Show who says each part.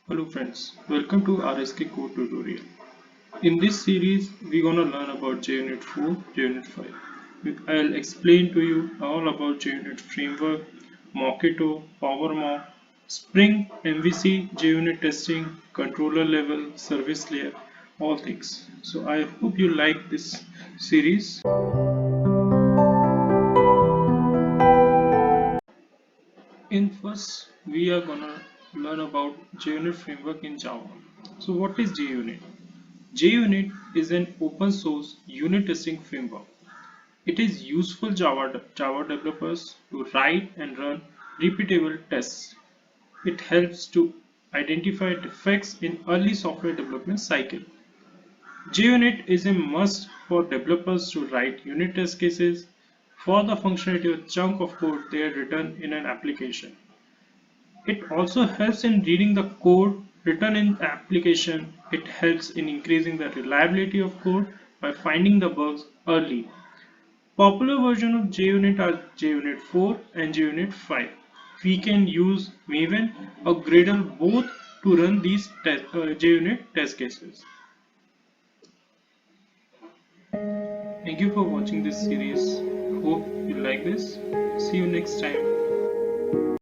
Speaker 1: Hello friends, welcome to RSK-Code tutorial. In this series, we're gonna learn about JUnit 4, JUnit 5. I'll explain to you all about JUnit framework, Mockito, PowerMock, Spring, MVC, JUnit testing, controller level, service layer, all things. So I hope you like this series. In first, we are gonna learn about JUnit framework in Java. So what is JUnit? JUnit is an open source unit testing framework. It is useful Java developers to write and run repeatable tests. It helps to identify defects in early software development cycle. JUnit is a must for developers to write unit test cases for the functionality or chunk of code they have written in an application. It also helps in reading the code written in the application. It helps in increasing the reliability of code by finding the bugs early. Popular versions of JUnit are JUnit 4 and JUnit 5. We can use Maven or Gradle both to run these JUnit test cases. Thank you for watching this series. Hope you like this. See you next time.